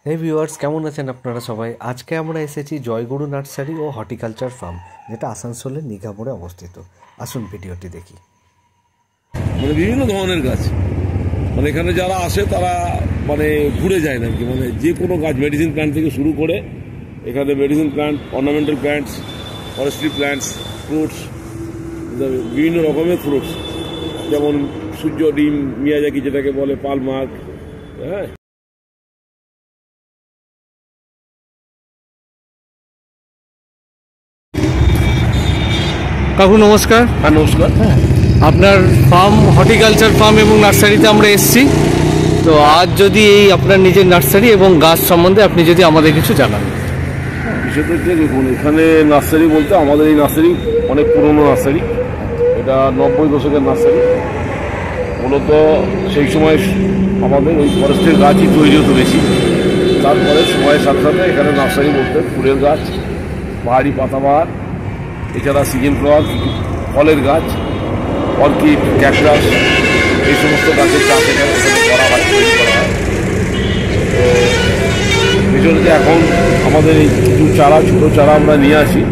হে viewers, কেমন আছেন আপনারা সবাই? আজকে আমরা এসেছি জয়গুরু নার্সারি ও হর্টিকালচার ফার্ম, যেটা আসানসোলের নিঘা মোড়ে অবস্থিত। আসুন ভিডিওটি দেখি। বিভিন্ন ধরনের গাছ, এখানে যারা আসে তারা ঘুরে যায় না কি, যে কোনো গাছ, মেডিসিন প্ল্যান্ট থেকে শুরু করে এখানে medicine plant, ornamental plants, forestry plants, fruits, বিভিন্ন রকমের ফ্রুটস, যেমন সূর্য ডিম, মিয়াজাকি যেটাকে বলে, পালমার্ক, হ্যাঁ। কাকু নমস্কার। হ্যাঁ নমস্কার। আপনার ফার্ম, হর্টিকালচার ফার্ম এবং নার্সারিতে আমরা এসেছি। তো আজ যদি এই আপনার নিজের নার্সারি এবং গাছ সম্বন্ধে আপনি যদি আমাদের কিছু জানান। বিষয়টা হচ্ছে, দেখুন, এখানে নার্সারি বলতে আমাদের এই নার্সারি অনেক পুরনো নার্সারি। এটা 90 দশকের নার্সারি। মূলত সেই সময় আমাদের ওই ফরেস্টের গাছই তৈরি হতো বেশি। তারপরে সময়ের সাথে সাথে এখানে নার্সারি বলতে ফুলের গাছ, পাহাড়ি পাতাবাহার, এছাড়া সিজন ফ্লাওয়ার, ফলের গাছ, অর্কিড, ক্যাকটাস, এই সমস্ত গাছের চাষ এখানে করা হয়, তৈরি করা হয়। তো বিষয়টা যে এখন আমাদের এই কিছু চারা, ছোটো চারা আমরা নিয়ে আসি,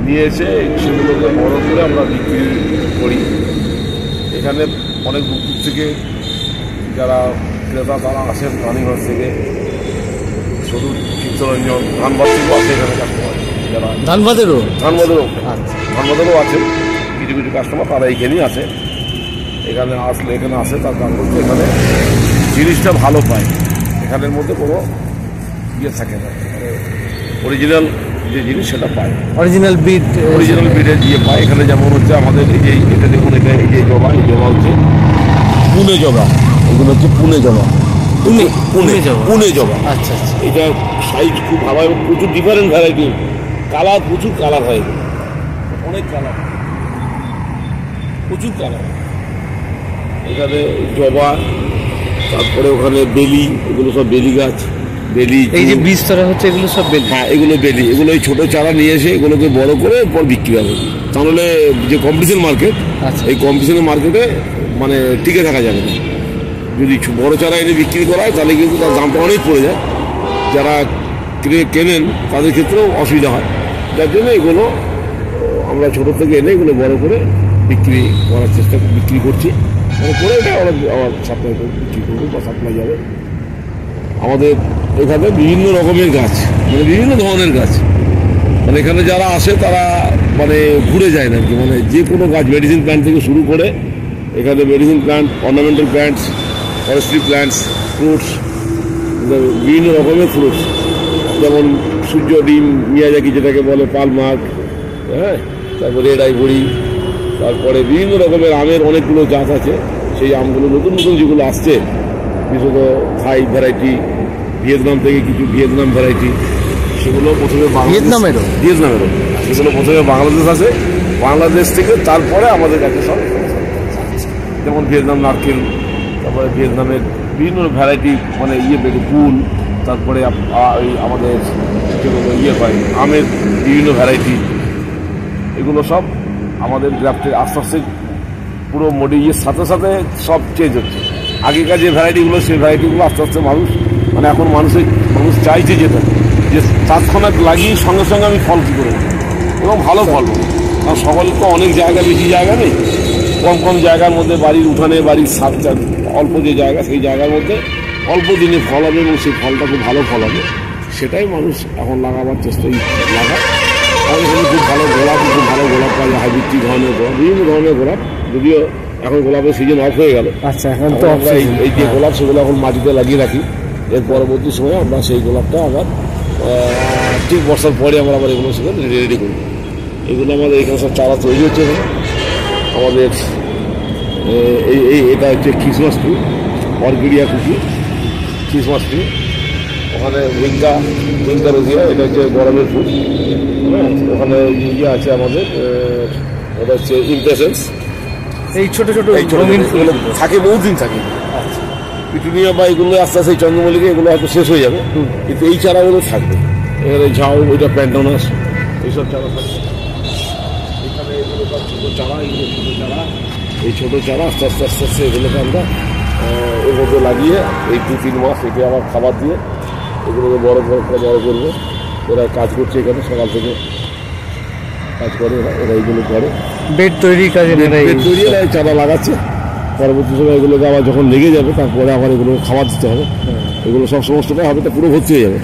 নিয়ে এসে সেগুলোকে বড় করে আমরা বিক্রি করি। এখানে অনেক দূর থেকে যারা ক্রেতা তারা আসেন, রানীগঞ্জ থেকে, শুধু চিত্তরঞ্জন, ধানবাদ থেকেও আসে এখানে কাস্টমার, যারা ধানবাদেরও আছেন কিছু কিছু কাস্টমার, তারা এইখানেই আসে। এখানে আসলে এখানে আসে, তার কারণ হচ্ছে এখানে জিনিসটা ভালো পায়, এখানের মধ্যে কোনো ইয়ে থাকে না, অরিজিনাল যে জিনিস সেটা পায়, অরিজিনাল বিডের ইয়ে পায় এখানে। যেমন হচ্ছে আমাদের এই যে এটা দেখুন, এটা এই যে জবা, এই জবা হচ্ছে পুনে জবা, এগুলো হচ্ছে পুনে জবা, পুনে জবা। আচ্ছা আচ্ছা। এটা সাইজ খুব ভালো এবং প্রচুর ডিফারেন্ট ভ্যারাইটি, কালার, প্রচুর কালার হয়, অনেক কালার, প্রচুর কালার। এখানে জবা, তারপরে ওখানে বেলি, এগুলো সব বেলি গাছ, বেলি, এই যে বীজ তৈরি হচ্ছে এগুলো সব বেলি। হ্যাঁ, এগুলো বেলি। এগুলো এই ছোটো চারা নিয়ে এসে এগুলোকে বড় করে পর বিক্রি হবে। তাহলে যে কম্পিটিশন মার্কেট, এই কম্পিটিশনের মার্কেটে টিকে থাকা যাবে না। যদি বড় চারা এনে বিক্রি করা হয় তাহলে কিন্তু তার দামটা অনেক পড়ে যায়, যারা কেনেন তাদের ক্ষেত্রেও অসুবিধা হয়। যার জন্য এগুলো আমরা ছোটো থেকে এনে এগুলো বড় করে বিক্রি করার বিক্রি করছি, করে এটা আবার সাপ্লাই করে বিক্রি করবো বা সাপ্লাই যাবে। আমাদের এখানে বিভিন্ন রকমের গাছ, বিভিন্ন ধরনের গাছ, এখানে যারা আসে তারা ঘুরে যায় না কি, যে কোনো গাছ, মেডিসিন প্ল্যান্ট থেকে শুরু করে এখানে medicine plant, ornamental plants, forestry plants, fruits, বিভিন্ন রকমের ফ্রুটস, যেমন সূর্য ডিম, মিয়াজাকি যেটাকে বলে, পালমার্ক, হ্যাঁ, তারপরে রেড আইভরি, তারপরে বিভিন্ন রকমের আমের অনেকগুলো জাত আছে। সেই আমগুলো নতুন নতুন যেগুলো আসছে, বিশেষত থাই ভ্যারাইটি, ভিয়েতনাম থেকে কিছু ভিয়েতনাম ভ্যারাইটি, সেগুলো প্রথমে ভিয়েতনামেরও সেগুলো প্রথমে বাংলাদেশ আসে, বাংলাদেশ থেকে তারপরে আমাদের কাছে সব, যেমন ভিয়েতনাম নারকেল, তারপরে ভিয়েতনামের বিভিন্ন ভ্যারাইটি, কুল, তারপরে আমাদের যেগুলো পাই আমের বিভিন্ন ভ্যারাইটি, এগুলো সব আমাদের গ্রাফটের আস্তে আস্তে পুরো ইয়ের সাথে সাথে সব চেঞ্জ হচ্ছে। আগেকার যে ভ্যারাইটিগুলো, সেই ভ্যারাইটিগুলো আস্তে আস্তে এখন মানুষ চাইছে যেটা, যে তৎক্ষণাৎ লাগিয়ে সঙ্গে সঙ্গে আমি ফল কী করে এবং ভালো ফল, কারণ সকলে তো অনেক জায়গা, বেশি জায়গা নেই, কম কম জায়গার মধ্যে, বাড়ির উঠানে, বাড়ির ছাদটা অল্প যে জায়গা, সেই জায়গার মধ্যে অল্প দিনে ফল হবে এবং সেই ফলটা খুব ভালো ফল হবে, সেটাই মানুষ এখন লাগাবার চেষ্টা লাগায়। আর এখানে খুব ভালো গোলাপ পাওয়া যায়, হাইব্রিড ধরনের গোলাপ, বিভিন্ন ধরনের গোলাপ, যদিও এখন গোলাপের সিজন অফ হয়ে গেল। আচ্ছা, এখন তো আমরা এই যে গোলাপ, সেগুলো এখন মাটিতে লাগিয়ে রাখি। এর পরবর্তী সময়ে আমরা সেই গোলাপটা আবার ঠিক বর্ষার পরে আমরা আবার এগুলো সেখানে রেডি করি। এগুলো আমাদের এখানে সব চারা তৈরি হচ্ছে। আমাদের এটা হচ্ছে ক্রিসমাস ট্রি, অর্কিডিয়া কুকি, ক্রিসমাস ট্রি। ওখানে উইঙ্কা রোজিয়া, এটা হচ্ছে গরমের ফুল। হ্যাঁ, ওখানে ইয়ে আছে আমাদের, এটা হচ্ছে ইমপ্রেশনস। এই ছোটো এগুলো থাকে, বহুদিন থাকে। পিটুনিয়া বা এগুলো আস্তে আস্তে, চন্দ্রমল্লিকা এগুলো হয়তো শেষ হয়ে যাবে, কিন্তু এই চারাগুলো থাকবে। এখানে ঝাউ, ওইটা প্যান্টোনাস, এইসব চারা থাকবে। এখানে এগুলো সব ছোটো চারা, এই ছোটো চারা আস্তে আস্তে এগুলোকে আমরা ওর মধ্যে লাগিয়ে এই 2-3 মাস একে আবার খাবার দিয়ে এগুলোকে বড় করবো। এরা কাজ করছে এখানে, সকাল থেকে কাজ করে এরা এইগুলো করে, বেড তৈরি কাজে, বেড তৈরি চারা লাগাচ্ছে। পরবর্তী সময় এগুলোকে আবার যখন লেগে যাবে তারপরে আবার এগুলো খাবার দিতে হবে। এগুলো সব সমস্তটা হবে, তা পুরো ভর্তি হয়ে যাবে।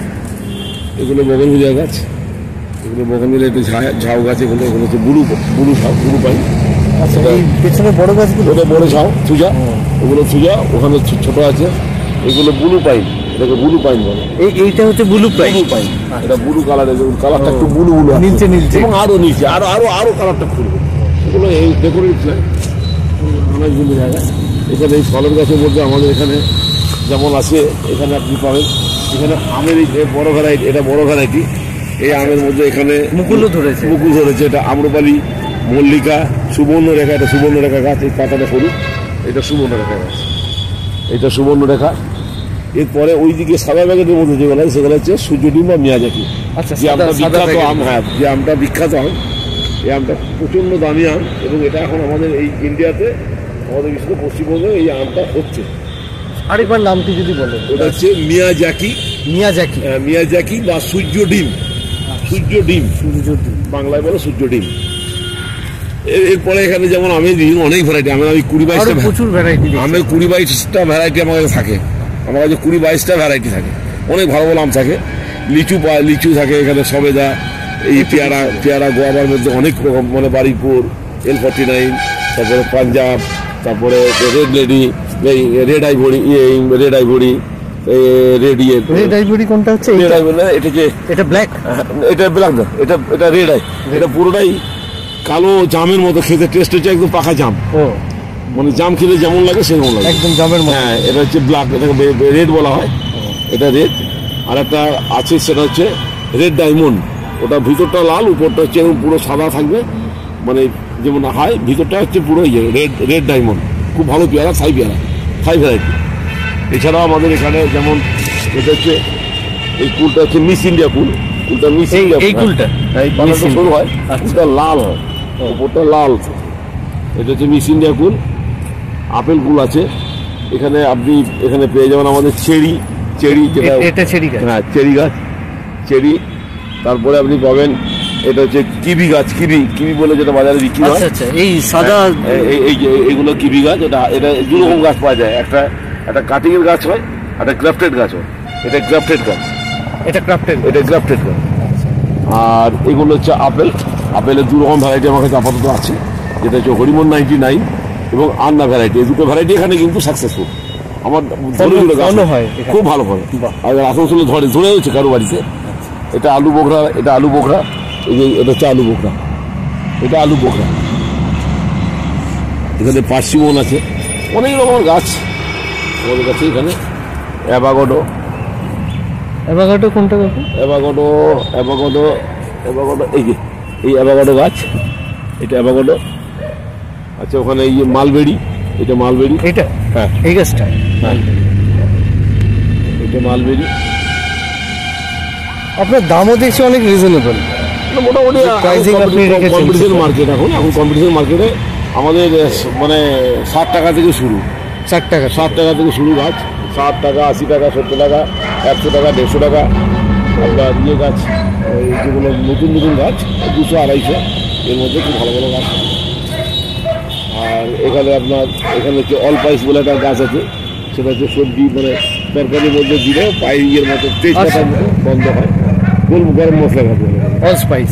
এগুলো বগনভিলিয়া গাছ, এগুলো বগনভিলিয়া একটু ঝাউ গাছ, এগুলো হচ্ছে বুলু পাইন। আচ্ছা, এই পেছনে বড় গাছগুলো ওটা বড় ঝাউ, থুজা, ওগুলো থুজা, ওখানে ছোট আছে। এগুলো বুলু পাইন, এটাকে বুলু পাইন বলে। এইটা হচ্ছে ব্লু পাইন। এটা ব্লু কালারের, কালারটা একটু ব্লু নিচে এবং আরো নিচে আরো কালারটা খুলবে। এগুলো এই ডেকোরেট অনেকগুলো জায়গায়। এখানে এই ফলের গাছের মধ্যে আমাদের এখানে যেমন আছে, এখানে আপনি পাবেন এখানে আমের বড় ভ্যারাইটি, এটা বড় ভ্যারাইটি। এই আমের মধ্যে এখানে মুকুল ধরেছে। এটা আম্রপালি, মল্লিকা, সুবর্ণরেখা। এটা সুবর্ণরেখা গাছ, এই পাতাটা সরু, এটা সুবর্ণরেখা গাছ, এটা সুবর্ণরেখা। এরপরে ওইদিকে সাদা ব্যাগেটের মধ্যে যেগুলো আছে সেগুলো হচ্ছে সূর্যডিম বা মিয়াজাকি। যে আমটা বিখ্যাত আম, হ্যাঁ, যে আমটা বিখ্যাত আম। এই আমটা প্রচণ্ড দামি আম, এবং এটা এখন আমাদের এই ইন্ডিয়াতে, আমাদের বিশেষ করে পশ্চিমবঙ্গে এই আমটা হচ্ছে। আরেকবার নামটি যদি বলেন। ওটা হচ্ছে মিয়াজাকি বা সূর্যডিম। বাংলায় বলে সূর্যডিম। এরপরে এখানে যেমন আমের বিভিন্ন অনেক ভ্যারাইটি, আমি 20-22টা প্রচুর ভ্যারাইটি, আমের 20-22টা ভ্যারাইটি আমার কাছে থাকে। আমার কাছে 20-22টা ভ্যারাইটি থাকে, অনেক ভালো ভালো আম থাকে। লিচু থাকে এখানে, সবেদা, এই পেয়ারা গোয়াবার মধ্যে অনেক রকম, মানে বারুইপুর, L49, তারপরে পাঞ্জাব, তারপরে red lady, red ivory, red ivory কোনটা হচ্ছে? রেড আইভরি না, এটা ব্ল্যাক না, এটা রেড আই। এটা পুরোটাই কালো জামের মতো খেতে, টেস্ট হচ্ছে একদম পাকা জাম। মানে জাম খেলে যেমন লাগে সেরকম লাগে, একদম জামের মতো। হ্যাঁ, এটা হচ্ছে ব্ল্যাক, এটাকে রেড বলা হয়, এটা রেড। আর একটা আছে সেটা হচ্ছে রেড ডায়মন্ড। ওটা ভিতরটা লাল, উপরটা হচ্ছে পুরো সাদা থাকবে, মানে যেমন হয়, ভিতরটা হচ্ছে পুরো রেড ডায়মন্ড। খুব ভালো পেয়ারা, থাই ভ্যারাইটি। এছাড়াও আমাদের এখানে যেমন এটা হচ্ছে, এই কুলটা হচ্ছে মিস ইন্ডিয়া কুলটা মিস ইন্ডিয়া। এই কুলটা এই পাতাটা সরু হয়, কুলটা লাল হয়, উপরটা লাল। এটা হচ্ছে মিস ইন্ডিয়া কুল। আপেল কুল আছে এখানে, আপনি এখানে পেয়ে যাবেন আমাদের চেরি, যেটা হ্যাঁ চেরি গাছ, চেরি। তারপরে আপনি পাবেন এটা হচ্ছে কিবি গাছ, কিবি বলে যেটা বাজারে বিক্রি হয়। এই সাদা, এইগুলো কিবি গাছ। এটা দু রকম গাছ পাওয়া যায়, একটা কাটিং এর গাছ হয়, একটা গ্রাফটেড গাছ হয়। এটা গ্রাফটেড গাছ। আর এগুলো হচ্ছে আপেলের দু রকম ভ্যারাইটি আমার কাছে আপাতত আছে, যেটা হচ্ছে হরিমন 99 এবং আন্না ভ্যারাইটি। এই দুটো ভ্যারাইটি এখানে কিন্তু সাকসেসফুল। আমার খুব ভালো ফলে, আর আসানসোলে ধরে হচ্ছে কারো বাড়িতে। এটা আলু বোখরা, এই যে এটা হচ্ছে আলু বোখরা, এখানে পার্সিমন আছে, অনেক রকমের গাছ আমাদের কাছে। এখানে অ্যাভাকাডো কোনটা? অ্যাভাকাডো এই অ্যাভাকাডো গাছ, এটা অ্যাভাকাডো। আচ্ছা, ওখানে এই যে মালবেরি, এটা মালবেরি, এটা হ্যাঁ এই গাছটা, হ্যাঁ এটা মালবেরি। আপনার দামও দেখছি অনেক রিজনেবল, মোটামুটি কম্পিটিশন মার্কেট। এখন কম্পিটিশন মার্কেটে আমাদের মানে 60 টাকা থেকে শুরু, 60 টাকা থেকে শুরু গাছ। 60 টাকা, 80 টাকা, 70 টাকা, 100 টাকা, 150 টাকা। আপনার ইয়ে গাছ, যেগুলো নতুন গাছ 200-250, এর মধ্যে খুব ভালো ভালো গাছ। আর এখানে হচ্ছে অল স্পাইস বলে একটা গাছ আছে, সেটা হচ্ছে সবজি, মানে তরকারির মধ্যে দিলে পাইয়ের মতো তেজপাতার মতো গন্ধ হয়, গরম মশলা খাবে, অল স্পাইস।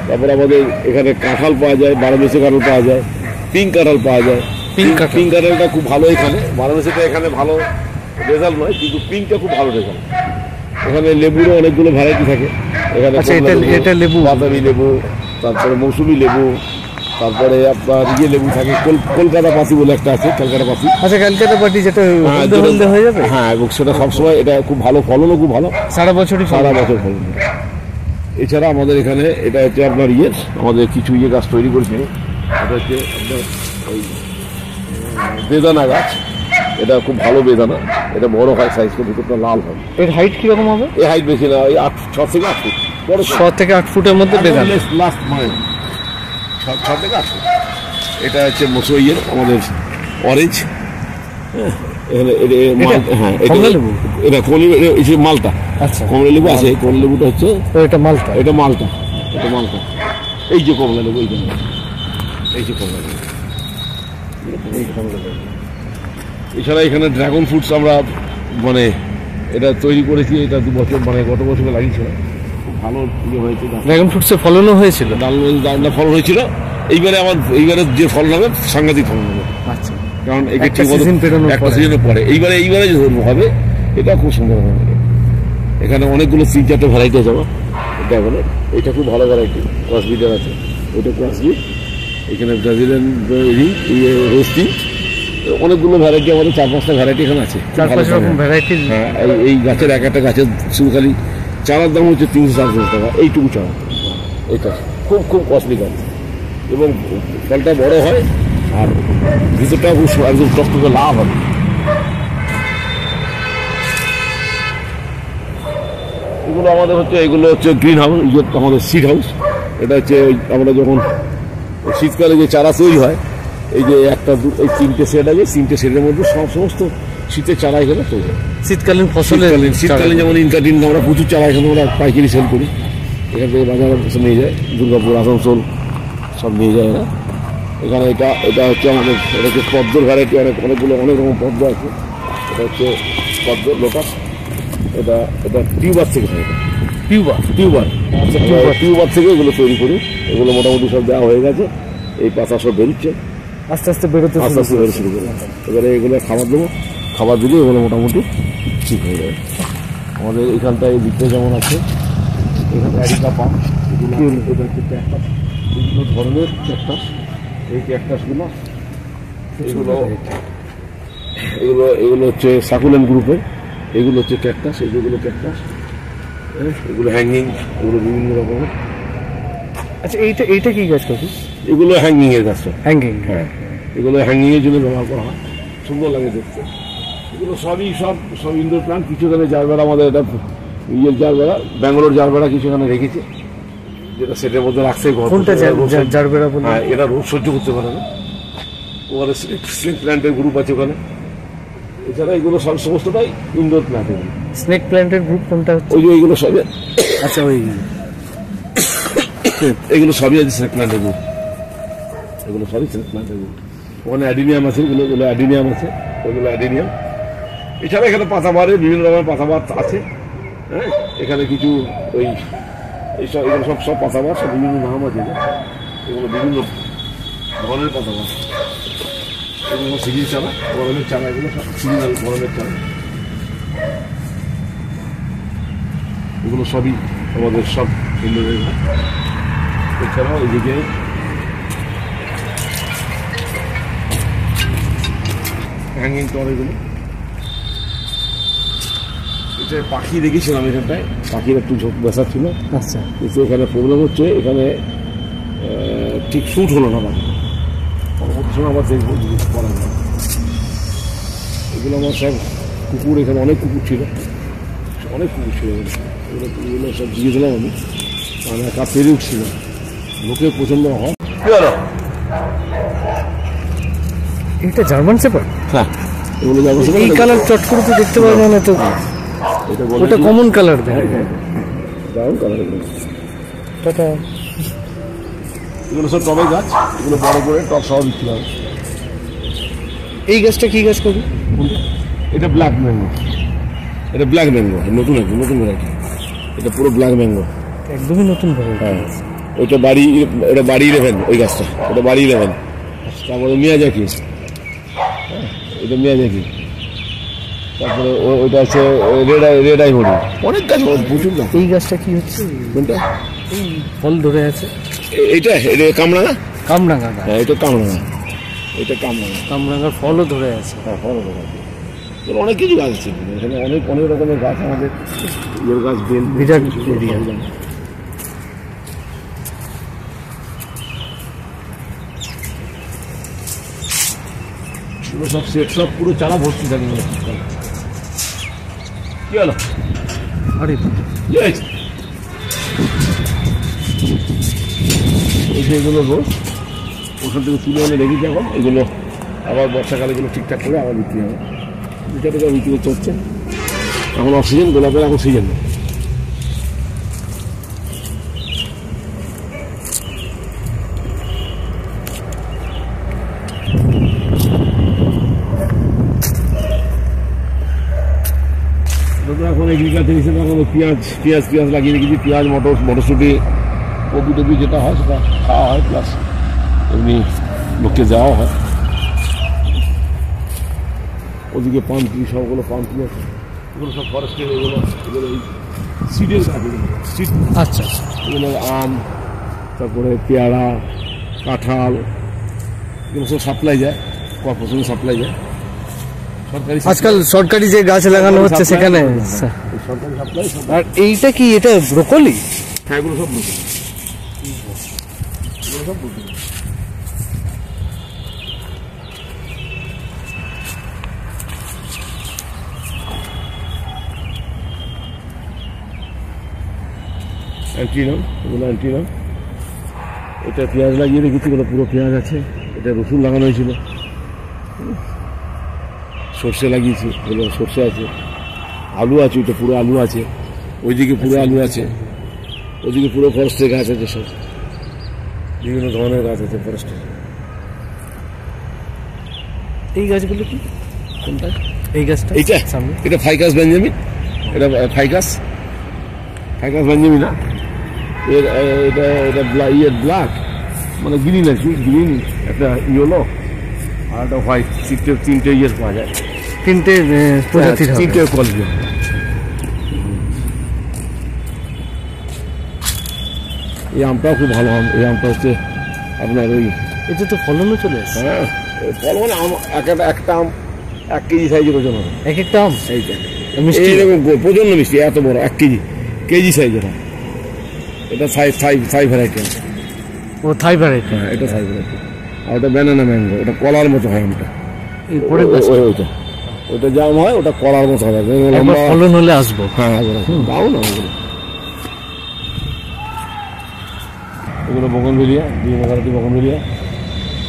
তারপরে আমাদের এখানে কাঁঠাল পাওয়া যায়, 12 মাসে কাঁঠাল পাওয়া যায়, পিঙ্ক কাঁঠাল পাওয়া যায়। পিঙ্ক কাঁঠালটা খুব ভালো এখানে, 12 মাসেটা এখানে ভালো রেজাল্ট নয়, কিন্তু পিঙ্কটা খুব ভালো রেজাল্ট। এখানে লেবুরও অনেকগুলো ভ্যারাইটি থাকে এখানে। এটা লেবু, বাতাবি লেবু, তারপরে মৌসুমি লেবু, তারপরে আপনার ইয়ে লেবু থাকে, কলকাতা পাতি বলে একটা আছে, কলকাতা পাতি। আচ্ছা, কলকাতা পাতি যেটা হলদে হয়ে যাবে, হ্যাঁ, এবং সেটা সবসময়, এটা খুব ভালো ফলনও খুব ভালো, সারা বছর ফলন। এছাড়া আমাদের এখানে এটা হচ্ছে আপনার আমাদের কিছু গাছ তৈরি করেছে। এটা হচ্ছে আপনার ওই বেদানা গাছ, এটা খুব ভালো বেদানা, এটা বড় হয়, সাইজটা ভিতরটা লাল হয়। এর হাইট কিরকম হবে? এই হাইট বেশি না, ওই 6 থেকে 8 ফুট, বড় 6 থেকে 8 ফুটের মধ্যে বেদানা, লাস্ট মানে 6 থেকে 8 ফুট। এটা হচ্ছে আমাদের অরেঞ্জ, এখানে হ্যাঁ কমলা লেবু, এটা মালটা। আচ্ছা, কমলা লেবু আছে, কমলা লেবুটা হচ্ছে এটা মালটা, এটা মালটা, এটা মালটা। এই যে কমলা লেবু, এই যে কমলা লেবু, এই কমলা লেবু। এছাড়া এখানে ড্রাগন ফ্রুটস আমরা মানে এটা তৈরি করেছি, এটা 2 বছর মানে গত বছরে লাগিয়েছিল, খুব ভালো ইয়ে হয়েছে। ড্রাগন ফ্রুটসের ফলনও হয়েছিল, ডালনা ফলন হয়েছিল। এইবারে যে ফল হবে সাংঘাতিক ফলন হবে। আচ্ছা, কারণ একটা সিজনের পরে এইবারে যে হবে এটা খুব সুন্দর হবে। এখানে অনেকগুলো 3-4টে ভ্যারাইটি আছে। এটা বলে এটা খুব ভালো ভ্যারাইটি, ক্রসবিটার আছে, ওইটা ক্রসবিট। এখানে ব্রাজিলিয়ান রোস্টি, অনেকগুলো ভ্যারাইটি, আমাদের 4-5টা ভ্যারাইটি এখানে আছে, 4-5 রকম ভ্যারাইটি। হ্যাঁ, এই গাছের একটা গাছের শুধু খালি চারার দাম হচ্ছে 300-400 টাকা, এইটুকু চারা। এটা খুব কস্টলি গাছ এবং ফলটা বড় হয় আর ভিতরটা একদম টকটকে লাভ হবে। এগুলো হচ্ছে গ্রিন হাউস, আমাদের সিড হাউস। এটা হচ্ছে আমরা যখন শীতকালে যে চারা তৈরি হয়, এই যে এই 3টে সেট আছে, 3টে সেটের মধ্যে সমস্ত শীতের চারা এখানে তৈরি হয়। শীতকালীন শীতকালীন যেমন ইনকাটিন আমরা প্রচুর চারা এখানে আমরা পাইকারি সেল করি, এখান থেকে বাজারে নিয়ে যায়, দুর্গাপুর, আসানসোল সব নিয়ে যায় এরা। এখানে এটা হচ্ছে আমাদের, এটা হচ্ছে পদ্মর ভ্যারাইটি, অনেক রকম পদ্ম আছে। এটা হচ্ছে পদ্ম লোটাস, এটা টিউবার থেকে থাকে, টিউবার থেকে এগুলো তৈরি করি। এগুলো মোটামুটি সব দেওয়া হয়ে গেছে, এই পাতা সব বেরোচ্ছে, আস্তে আস্তে বেরোতে শুরু করে। এবারে এগুলো খাবার দেবো, খাবার দিলে এগুলো মোটামুটি ঠিক হয়ে যাবে। আমাদের এখানটায় এই দিকটা যেমন আছে, এখানে অ্যারিকা পাম, এটা হচ্ছে ক্যাকটাস, বিভিন্ন ধরনের ক্যাকটাস। এই ক্যাকটাসগুলো এগুলো হচ্ছে সাকুলেন্ট গ্রুপের, এগুলো হচ্ছে ক্যাকটাস, এইগুলো ক্যাকটাস, এগুলো হ্যাঙ্গিং, এগুলো বিভিন্ন রকমের। আচ্ছা, এইটা কি গাছ কবি? এগুলো হ্যাঙ্গিং এর গাছ, হ্যাঙ্গিং। হ্যাঁ, এগুলো হ্যাঙ্গিং এর জন্য ব্যবহার করা হয়, সুন্দর লাগে দেখতে। এগুলো সব ইনডোর প্ল্যান্ট। কিছু এখানে জারবেরা, আমাদের এটা জারবেরা, ব্যাঙ্গালোর জারবেরা কিছু এখানে রেখেছে, যেটা সেটের মধ্যে রাখছে। জারবেরা বলে? হ্যাঁ, এটা রোদ সহ্য করতে পারে না, ওখানে স্নেক প্ল্যান্টের গ্রুপ আছে ওখানে। এছাড়া এগুলো সমস্তটাই ইনডোর প্ল্যান্ট। স্নেক প্ল্যান্টের গ্রুপ কোনটা হচ্ছে? ওইগুলো সবই। আচ্ছা, এগুলো সবই আছে স্নেক প্ল্যান্টের গ্রুপ, এগুলো সবই স্নেক প্ল্যান্টের গ্রুপ। ওখানে অ্যাডিনিয়াম আছে, ওগুলো অ্যাডিনিয়াম আছে, ওগুলো অ্যাডিনিয়াম। এছাড়া এখানে পাতাবাহারের বিভিন্ন রকমের পাতাবাহার আছে। হ্যাঁ, এখানে কিছু এইসব এগুলো সব পাতাবাহার, সব বিভিন্ন নাম আছে, এগুলো বিভিন্ন ধরনের পাতাবাহার। এগুলো সিজিন চারা, গরমের চারা, এগুলো সব সিজনাল গরমের চারা। এগুলো সবই আমাদের সব ইন্ডোরের। এছাড়াও এদিকে হ্যাঙ্গিং টর, এগুলো এটা পাখি দেখেছিলাম এখানটায়, পাখির একটু ঝোঁক বসা ছিল। আচ্ছা, কিন্তু এখানে প্রবলেম হচ্ছে, এখানে ঠিক শ্যুট হলো না পাখি, পরবর্তী সময় আবার দেখবো জিনিস করা যায়। এগুলো আমার সব কুকুর, এখানে অনেক কুকুর ছিল, এগুলো সব দিয়ে দিলাম আমি, মানে একা পেরে উঠছিল, লোকে প্রচন্ড হয়। কি হলো? এটা জার্মান শেপার্ড? হ্যাঁ, এগুলো জার্মান শেপার্ড। এই কালার চট করে তো দেখতে পারবে না তো, ওটা কমন কালার দেয়। দারুণ কালার এগুলো। টাটা। এগুলো সব টবের গাছ, এগুলো বড় করে টব সহ বিক্রি হবে। এই গাছটা কি গাছ করবি? এটা ব্ল্যাক ম্যাঙ্গো, এটা ব্ল্যাক ম্যাঙ্গো, নতুন ভ্যারাইটি। এটা পুরো ব্ল্যাক ম্যাঙ্গো, একদমই নতুন ভ্যারাইটি। হ্যাঁ, এটা বাড়ি 11, ওই গাছটা, এটা বাড়ি 11। তারপরে মিয়াজাকি, এটা মিয়াজাকি। তারপরে ওইটা আছে রেড আই হরি, অনেক গাছ, প্রচুর গাছ। এই গাছটা কি হচ্ছে? কোনটা? এই ফল ধরে আছে, এটা কামরাঙা। হ্যাঁ, এটা কামরাঙার ফলও ধরে আছে। হ্যাঁ, ফলও ধরে আছে। অনেক কিছু গাছ আছে এখানে, অনেক রকমের গাছ। আমাদের ইয়ের গাছ, বেল, বিরাট এরিয়া। সব সেট, সব পুরো চারা ভর্তি থাকে। কি হলো? আরে এগুলো রোজ ওখান থেকে তুলে এনে রেখেছি এখন। এগুলো আবার বর্ষাকালে এগুলো ঠিকঠাক করে আবার বিক্রি হবে। দুটাতে বিক্রি চলছে। এখন অক্সিজেন, গোলাপের এখন সিজন না। এখন এগ্রিকালচার হিসেবে এখন পেঁয়াজ লাগিয়ে রেখেছি। পেঁয়াজ, মটরশুঁটি, কপি টপি যেটা হয় সেটা খাওয়া হয়, প্লাস এমনি লোককে দেওয়া হয়। ওদিকে পান ট্রি, সবগুলো পান ট্রি আছে, এগুলো সব ফরেস্টের। এগুলো এই সিডের গাছ, সিড। আচ্ছা, এগুলো আম, তারপরে পেয়ারা, কাঁঠাল, এগুলো সব সাপ্লাই যায়, কর্পোরেশনে সাপ্লাই যায়। আজকাল সরকারি যে গাছ লাগানো হচ্ছে সেখানে। সরকারি সাপ্লাই। আর এইটা কি, এটা ব্রোকলি? হ্যাঁ, এগুলো সব ব্রোকলি। এগুলো সব ব্রোকলি। অ্যান্টিনাম, এগুলো অ্যান্টিনাম। এটা পেঁয়াজ লাগিয়ে রেখেছি, এগুলো পুরো পেঁয়াজ আছে। এটা রসুন লাগানো হয়েছিল। সর্ষে লাগিয়েছি, এগুলো সর্ষে আছে। আলু আছে, ওইটা পুরো আলু আছে। ওইদিকে পুরো আলু আছে। ওইদিকে পুরো ফরেস্টের গাছ আছে, সব বিভিন্ন ধরনের গাছ আছে ফরেস্টের। এই গাছগুলো কি, কোনটা? এই গাছটা, এইটা সামনে, এটা ফাইকাস বেঞ্জামিন। এটা ফাইকাস বেঞ্জামিন না, এটা ব্ল্যাক, মানে গ্রিন আর কি। গ্রিন, একটা ইয়েলো আর একটা হোয়াইট। তিনটে ইয়ে পাওয়া যায়। তিনটে প্রজাতির হবে। তিনটে কোয়ালিটি। এই আমটাও খুব ভালো আম। এই আমটা হচ্ছে আপনার ওই, এতে তো ফলনও চলে আসছে। হ্যাঁ, ফল মানে আম একটা আম 1 কেজি সাইজের ওজন হবে। এক একটা আম এইটা মিষ্টি, এইরকম প্রচন্ড মিষ্টি, এত বড় 1 কেজি সাইজের আম। এটা থাই ভ্যারাইটি। ও থাই ভ্যারাইটি। হ্যাঁ, এটা থাই ভ্যারাইটি। আর ওটা ব্যানানা ম্যাঙ্গো, ওটা কলার মতো হয় আমটা। এরপরে ওটা জাম হয়, ওটা কলার মতো হবে। ফলন হলে আসবো। হ্যাঁ, দাও না ওগুলো। এগুলো বগনভেলিয়া, বিভিন্ন ভ্যারাইটি বগনভেলিয়া।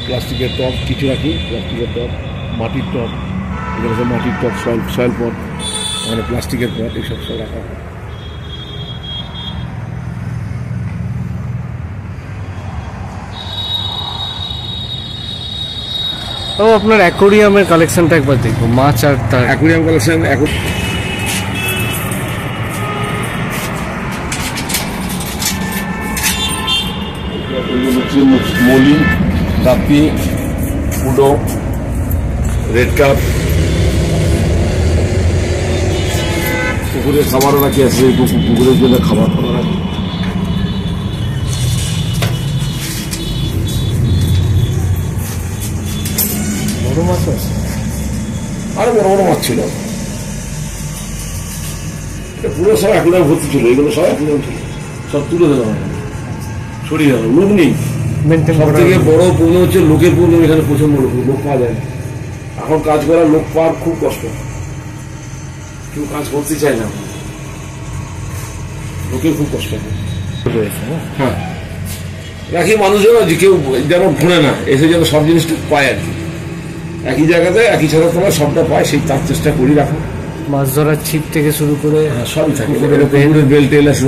প্লাস্টিকের টব কিছু রাখি, প্লাস্টিকের টব, মাটির টব। এগুলো সব মাটির টব, সয়েল পট, মানে প্লাস্টিকের পট, এইসব সব রাখা হয়। ও, আপনার অ্যাকোরিয়ামের কালেকশনটা একবার দেখবো, মাছ আর তার। অ্যাকোরিয়াম কালেকশন এখন মলি, গাপ্পি, উডো, রেড কাপ। পুকুরের খাবারও রাখি আছে, পুকুরের জন্য খাবার রাখি। বড় মাছ আছে, আরো বড় বড় মাছ ছিল। পুরো সব অ্যাকোরিয়াম ভর্তি ছিল, এগুলো সব অ্যাকোরিয়াম ছিল, সব তুলে দিলাম, সরিয়ে গেল। লোক নেই। সব থেকে বড় প্রবলেম হচ্ছে লোকের প্রবলেম। এখানে প্রচন্ড লোক পাওয়া যায় না। এখন কাজ করার লোক পাওয়ার খুব কষ্ট, কেউ কাজ করতে চায় না, লোকের খুব কষ্ট। হ্যাঁ, রাখি মানুষজন কেউ যেন ভরে না, এসে যেন সব জিনিসটা পায় আর কি। একই জায়গাতে একই ছাড়া তোমার সবটা পায়, সেই তার চেষ্টা করি রাখো। মাছ ধরার ছিপ থেকে শুরু করে সবই থাকে। বেল টেল আছে,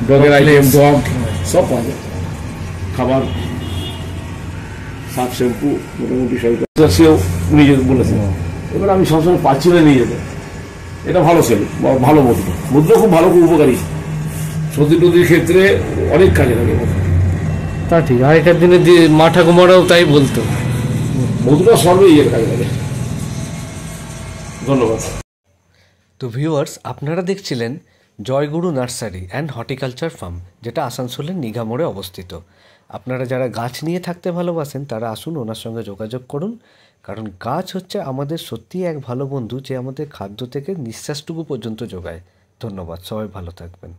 ডগের আইটেম, ডগ সব পাওয়া যায়। খাবার, সার্ফ, শ্যাম্পু, মোটামুটি সবই। সেও নিয়ে যেতে বলেছে। এবার আমি সবসময় পাচ্ছি না নিয়ে যেতে। এটা ভালো সেল, ভালো মুদ্রা খুব ভালো, খুব উপকারী। সর্দি টদির ক্ষেত্রে অনেক কাজে লাগে। তা ঠিক, আগেকার দিনে মা ঠাকুমারাও তাই বলতো, মধুটা সর্বে ইয়ের কাজে লাগে। ধন্যবাদ। তো ভিউয়ার্স, আপনারা দেখছিলেন জয়গুরু নার্সারি অ্যান্ড হর্টিকালচার ফার্ম, যেটা আসানসোলের নিঘা মোড়ে অবস্থিত। আপনারা যারা গাছ নিয়ে থাকতে ভালোবাসেন তারা আসুন, ওনার সঙ্গে যোগাযোগ করুন। কারণ গাছ হচ্ছে আমাদের সত্যিই এক ভালো বন্ধু, যে আমাদের খাদ্য থেকে নিঃশ্বাসটুকু পর্যন্ত যোগায়। ধন্যবাদ, সবাই ভালো থাকবেন।